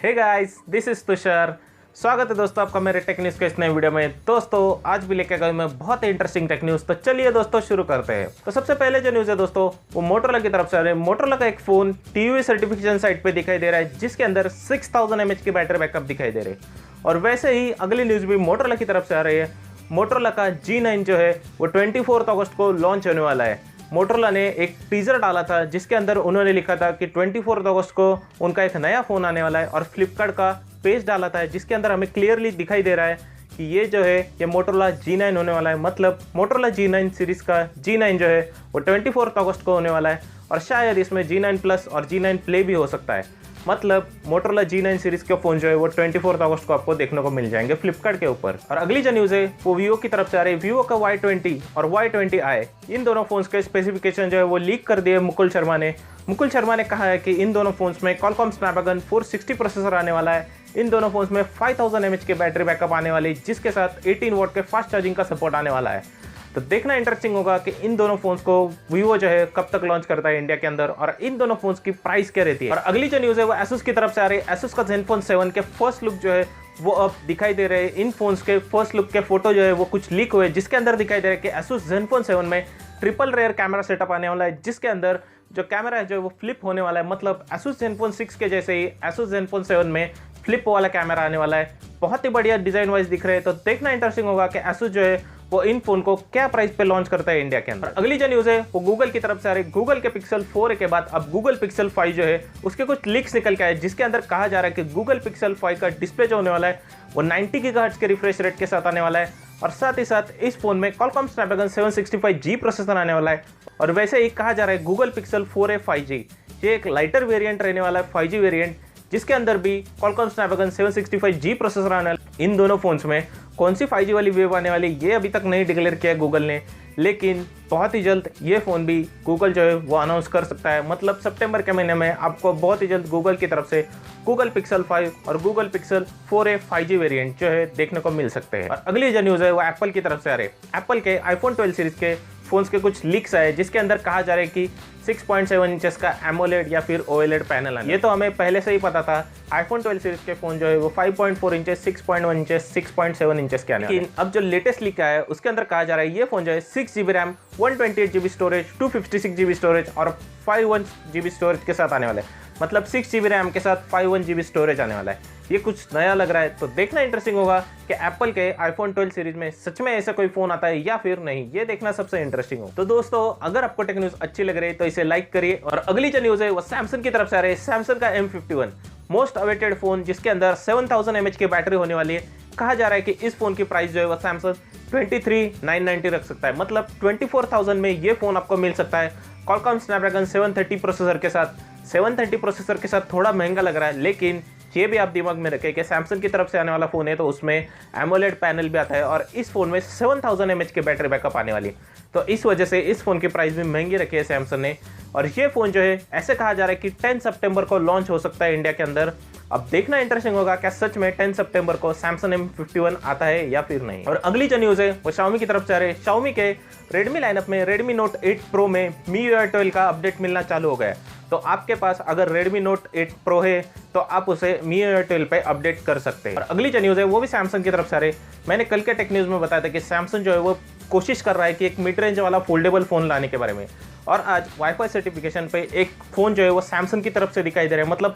Hey guys, this is Tushar. स्वागत है दोस्तों आपका मेरे टेक न्यूज़ के इस नए वीडियो में। दोस्तों आज भी लेके गए मैं बहुत ही इंटरेस्टिंग टेक न्यूज़। तो चलिए दोस्तों शुरू करते हैं। तो सबसे पहले जो न्यूज़ है दोस्तों वो मोटोरोला की तरफ से आ रही है। मोटोरोला का एक फोन टीवी सर्टिफिकेशन साइट पे दिखाई दे रहा है जिसके अंदर 6000 mAh की बैटरी बैकअप दिखाई दे रही है। और वैसे ही अगली न्यूज़ भी मोटोरोला की तरफ से आ रही है। मोटोरोला का G9 जो है वो 24 अगस्त को लॉन्च होने वाला है। मोटोरोला ने एक टीजर डाला था जिसके अंदर उन्होंने लिखा था कि 24 अगस्त को उनका एक नया फ़ोन आने वाला है और फ्लिपकार्ट का पेज डाला था जिसके अंदर हमें क्लियरली दिखाई दे रहा है कि ये जो है ये मोटोरोला G9 होने वाला है। मतलब मोटोरोला G9 सीरीज़ का G9 जो है वो 24 अगस्त को होने वाला है और शायद इसमें G9 प्लस और G9 प्ले भी हो सकता है। मतलब मोटोरोला G9 सीरीज़ के फ़ोन जो है वो 24 अगस्त को आपको देखने को मिल जाएंगे फ्लिपकार्ट के ऊपर। और अगली जो न्यूज़ है वो वीवो की तरफ से आ रही है। वीवो का Y20 और Y20i इन दोनों फ़ोन्स के स्पेसिफिकेशन जो है वो लीक कर दिए मुकुल शर्मा ने। मुकुल शर्मा ने कहा है कि इन दोनों फ़ोन्स में Qualcomm Snapdragon 460 प्रोसेसर आने वाला है। इन दोनों फ़ोन्स में 5000 mAh की बैटरी बैकअप आने वाली है जिसके साथ 18 वॉट के फास्ट चार्जिंग का सपोर्ट आने वाला है। तो देखना इंटरेस्टिंग होगा कि इन दोनों फोन्स को वीवो जो है कब तक लॉन्च करता है इंडिया के अंदर और इन दोनों फोन्स की प्राइस क्या रहती है। और अगली जो न्यूज़ है वो Asus की तरफ से आ रही है। Asus का Zenfone 7 के फर्स्ट लुक जो है वो अब दिखाई दे रहे हैं। इन फोन्स के फर्स्ट लुक के फोटो जो है वो कुछ लीक हुए जिसके अंदर दिखाई दे रहा है कि Asus Zenfone 7 में ट्रिपल रेयर कैमरा सेटअप आने वाला है जिसके अंदर जो कैमरा है जो है वो फ्लिप होने वाला है। मतलब Asus Zenfone 6 के जैसे ही Asus Zenfone 7 में फ्लिप वाला कैमरा आने वाला है। बहुत ही बढ़िया डिजाइन वाइज दिख रहे हैं। तो देखना इंटरेस्टिंग होगा कि Asus जो है वो इन फोन को क्या प्राइस पे लॉन्च करता है इंडिया के अंदर। अगली जो न्यूज़ है वो गूगल की तरफ से आ रही है। गूगल के Pixel 4a के बाद अब गूगल Pixel 5 जो है उसके कुछ लीक्स निकल के आए जिसके अंदर कहा जा रहा है कि गूगल Pixel 5 का डिस्प्ले जो होने वाला है वो 90 गीगाहर्ट्ज के रिफ्रेश रेट के साथ आने वाला है और साथ ही साथ इस फोन में Qualcomm Snapdragon 765G प्रोसेसर आने वाला है। और वैसे ही कहा जा रहा है गूगल Pixel 4a 5G ये एक लाइटर वेरिएंट रहने वाला है 5G वेरिएंट जिसके अंदर भी Qualcomm Snapdragon 765G प्रोसेसर आने वाला है। इन दोनों फोन्स में कौन सी 5G वाली वेव आने वाली ये अभी तक नहीं डिक्लेयर किया गूगल ने, लेकिन बहुत ही जल्द ये फ़ोन भी गूगल जो है वो अनाउंस कर सकता है। मतलब सितंबर के महीने में आपको बहुत ही जल्द गूगल की तरफ से गूगल Pixel 5 और Google Pixel 4a 5G variant जो है देखने को मिल सकते हैं। और अगली जो न्यूज़ है वो एप्पल की तरफ से आ रही है। एप्पल के iPhone 12 सीरीज़ के फ़ोन्स के कुछ लीक्स आए जिसके अंदर कहा जा रहा है कि 6.7 इंचेस का एमोलेड या फिर OLED पैनल है। ये तो हमें पहले से ही पता था। iPhone 12 सीरीज के फ़ोन जो है वो 5.4 इंचेस, 6.1 इंचेस, 6.7 इंचेस के आने वाले। लेकिन अब जो लेटेस्ट लीक आया है उसके अंदर कहा जा रहा है ये फ़ोन जो है 6GB RAM, 128GB storage, 256GB storage और 51GB स्टोरेज के साथ आने वाला है। मतलब 6GB रैम के साथ 51GB स्टोरेज आने वाला है। ये कुछ नया लग रहा है। तो देखना इंटरेस्टिंग होगा कि एप्पल के iPhone 12 सीरीज में सच में ऐसा कोई फोन आता है या फिर नहीं, ये देखना सबसे इंटरेस्टिंग हो। तो दोस्तों अगर आपको टेक न्यूज़ अच्छी लग रही है तो इसे लाइक करिए। और अगली जो न्यूज़ है वो सैमसंग की तरफ से आ रही है। सैमसंग का M51 मोस्ट अवेटेड फोन जिसके अंदर 7000 mAh की बैटरी होने वाली है। कहा जा रहा है कि इस फोन की प्राइस जो है वो सैमसंग 23,990 रख सकता है। मतलब 24,000 में ये फोन आपको मिल सकता है Qualcomm Snapdragon 730 प्रोसेसर के साथ। 730 प्रोसेसर के साथ थोड़ा महंगा लग रहा है, लेकिन ये भी आप दिमाग में रखें कि सैमसंग की तरफ से आने वाला फ़ोन है तो उसमें एमोलेड पैनल भी आता है और इस फ़ोन में 7000 mAh की बैटरी बैकअप आने वाली। तो इस वजह से इस फ़ोन की प्राइस भी महंगी रखी है सैमसंग ने। और ये फ़ोन जो है ऐसे कहा जा रहा है कि 10 सितंबर को लॉन्च हो सकता है इंडिया के अंदर। अब देखना इंटरेस्टिंग होगा क्या सच में 10 सितंबर को सैमसंग M51 आता है या फिर नहीं। और अगली जो न्यूज़ है वो Xiaomi की तरफ से आ रही है। Xiaomi के Redmi लाइनअप में Redmi Note 8 Pro में MIUI 12 का अपडेट मिलना चालू हो गया है। तो आपके पास अगर Redmi Note 8 Pro है तो आप उसे MIUI 12 पे अपडेट कर सकते हैं। और अगली जो न्यूज़ है वो भी सैमसंग की तरफ से आ रही है। मैंने कल के टेक न्यूज़ में बताया था कि सैमसंग जो है वो कोशिश कर रहा है कि एक मिड रेंज वाला फोल्डेबल फ़ोन लाने के बारे में। और आज वाईफाई सर्टिफिकेशन पे एक फ़ोन जो है वो सैमसंग की तरफ से दिखाई दे रहा है। मतलब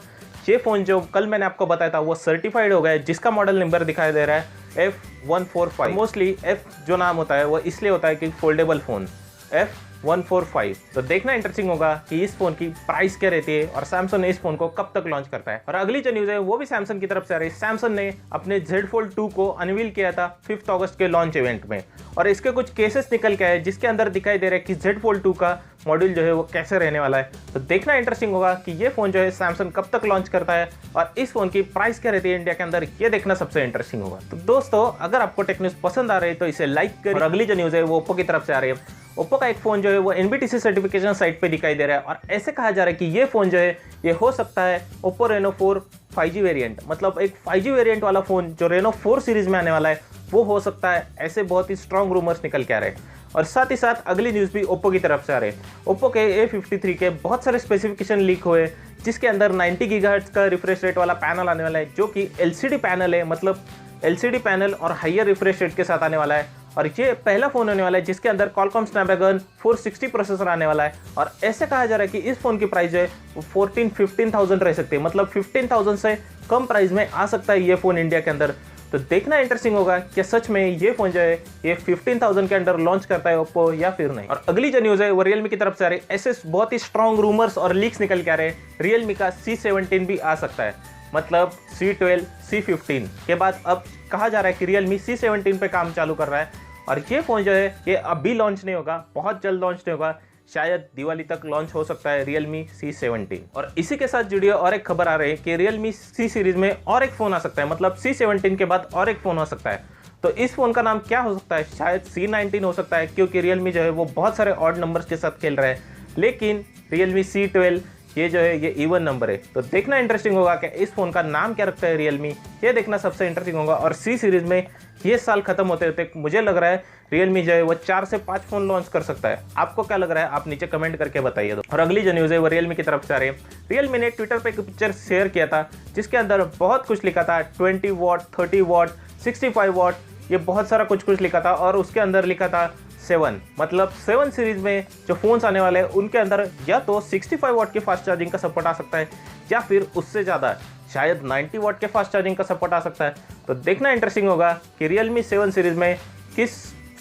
ये फ़ोन जो कल मैंने आपको बताया था वो सर्टिफाइड हो गया है जिसका मॉडल नंबर दिखाई दे रहा है F145। मोस्टली F जो नाम होता है वो इसलिए होता है कि फोल्डेबल फ़ोन F145। तो देखना इंटरेस्टिंग होगा कि इस फोन की प्राइस क्या रहती है और सैमसंग ने इस फोन को कब तक लॉन्च करता है। और अगली जो न्यूज़ है वो भी सैमसंग की तरफ से आ रही है। सैमसंग ने अपने Z Fold 2 को अनवील किया था 5 अगस्त के लॉन्च इवेंट में और इसके कुछ केसेस निकल के आए जिसके अंदर दिखाई दे रहा है कि Z Fold 2 का मॉड्यूल जो है वो कैसे रहने वाला है। तो देखना इंटरेस्टिंग होगा कि ये फ़ोन जो है सैमसंग कब तक लॉन्च करता है और इस फ़ोन की प्राइस क्या रहती है इंडिया के अंदर, ये देखना सबसे इंटरेस्टिंग होगा। तो दोस्तों अगर आपको टेक न्यूज़ पसंद आ रही है तो इसे लाइक करिए। और अगली जो न्यूज़ है वो ओप्पो की तरफ से आ रही है। ओप्पो का एक फ़ोन जो है वो NBTC सर्टिफिकेशन साइट पे दिखाई दे रहा है और ऐसे कहा जा रहा है कि ये फ़ोन जो है ये हो सकता है Oppo Reno 4 5G वेरिएंट। मतलब एक 5G वेरिएंट वाला फ़ोन जो Reno 4 सीरीज़ में आने वाला है वो हो सकता है। ऐसे बहुत ही स्ट्रॉन्ग रूमर्स निकल के आ रहे हैं। और साथ ही साथ अगली न्यूज़ भी ओप्पो की तरफ से आ रहे हैं। ओप्पो के A53 के बहुत सारे स्पेसिफिकेशन लीक हुए जिसके अंदर 90 गीगाहर्ट्ज का रिफ्रेश रेट वाला पैनल आने वाला है, जो कि एलसीडी पैनल है, मतलब एलसीडी पैनल और हाइयर रिफ्रेश रेट के साथ आने वाला है। और ये पहला फ़ोन होने वाला है जिसके अंदर Qualcomm Snapdragon 460 प्रोसेसर आने वाला है। और ऐसे कहा जा रहा है कि इस फ़ोन की प्राइस जो है वो 14-15,000 रह सकती है, मतलब 15,000 से कम प्राइस में आ सकता है ये फ़ोन इंडिया के अंदर। तो देखना इंटरेस्टिंग होगा कि सच में ये फ़ोन जो है ये 15,000 के अंदर लॉन्च करता है ओप्पो या फिर नहीं। और अगली जो न्यूज़ है वो रियलमी की तरफ से आ रही है। ऐसे बहुत ही स्ट्रॉन्ग रूमर्स और लीक्स निकल के आ रहे हैं, रियलमी का C17 भी आ सकता है, मतलब C12 C15 के बाद अब कहा जा रहा है कि रियलमी C17 पे काम चालू कर रहा है। और ये फ़ोन जो है ये अभी लॉन्च नहीं होगा, बहुत जल्द लॉन्च नहीं होगा, शायद दिवाली तक लॉन्च हो सकता है रियलमी C17। और इसी के साथ जुड़ी और एक खबर आ रही है कि रियलमी C सीरीज़ में और एक फ़ोन आ सकता है, मतलब C17 के बाद और एक फ़ोन हो सकता है। तो इस फ़ोन का नाम क्या हो सकता है? शायद C19 हो सकता है, क्योंकि रियलमी जो है वो बहुत सारे ऑड नंबर्स के साथ खेल रहा है। लेकिन रियलमी C12 ये जो है ये इवन नंबर है। तो देखना इंटरेस्टिंग होगा कि इस फ़ोन का नाम क्या रखता है रियलमी, ये देखना सबसे इंटरेस्टिंग होगा। और C सीरीज़ में ये साल खत्म होते होते मुझे लग रहा है रियलमी जो है वो 4 से 5 फ़ोन लॉन्च कर सकता है। आपको क्या लग रहा है? आप नीचे कमेंट करके बताइए। और अगली जो न्यूज़ है वो रियलमी की तरफ से आ रही है। रियलमी ने ट्विटर पे एक पिक्चर शेयर किया था जिसके अंदर बहुत कुछ लिखा था, 20 वॉट, 30 वॉट, 65 वॉट, ये बहुत सारा कुछ लिखा था। और उसके अंदर लिखा था 7, मतलब 7 सीरीज़ में जो फ़ोन्स आने वाले हैं उनके अंदर या तो 65 वॉट की फास्ट चार्जिंग का सपोर्ट आ सकता है या फिर उससे ज़्यादा शायद 90 वॉट के फास्ट चार्जिंग का सपोर्ट आ सकता है। तो देखना इंटरेस्टिंग होगा कि रियलमी 7 सीरीज़ में किस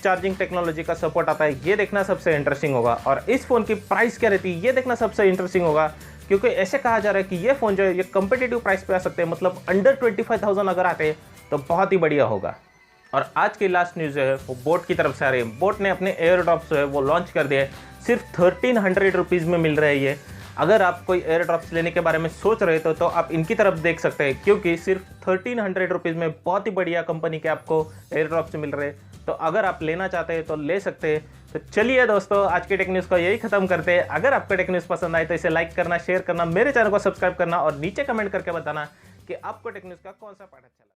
चार्जिंग टेक्नोलॉजी का सपोर्ट आता है, ये देखना सबसे इंटरेस्टिंग होगा। और इस फ़ोन की प्राइस क्या रहती है ये देखना सबसे इंटरेस्टिंग होगा, क्योंकि ऐसे कहा जा रहा है कि ये फ़ोन जो है ये कम्पिटिटिव प्राइस पे आ सकते हैं, मतलब अंडर 25,000 अगर आते हैं तो बहुत ही बढ़िया होगा। और आज की लास्ट न्यूज़ जो है वो बोट की तरफ से आ रही है। बोट ने अपने एयर ड्रॉप्स जो है वो लॉन्च कर दिए, सिर्फ 1300 रुपीज़ में मिल रहा है ये। अगर आप कोई एयर ड्रॉप्स लेने के बारे में सोच रहे हो तो आप इनकी तरफ देख सकते हैं, क्योंकि सिर्फ 1300 रुपीज़ में बहुत ही बढ़िया कंपनी के आपको एयर ड्रॉप्स मिल रहे हैं। तो अगर आप लेना चाहते हैं तो ले सकते हैं। तो चलिए दोस्तों, आज के टेक न्यूज़ को यही खत्म करते हैं। अगर आपको टेक न्यूज़ पसंद आए तो इसे लाइक करना, शेयर करना, मेरे चैनल को सब्सक्राइब करना और नीचे कमेंट करके बताना कि आपको टेक न्यूज़ का कौन सा पार्ट अच्छा लगा।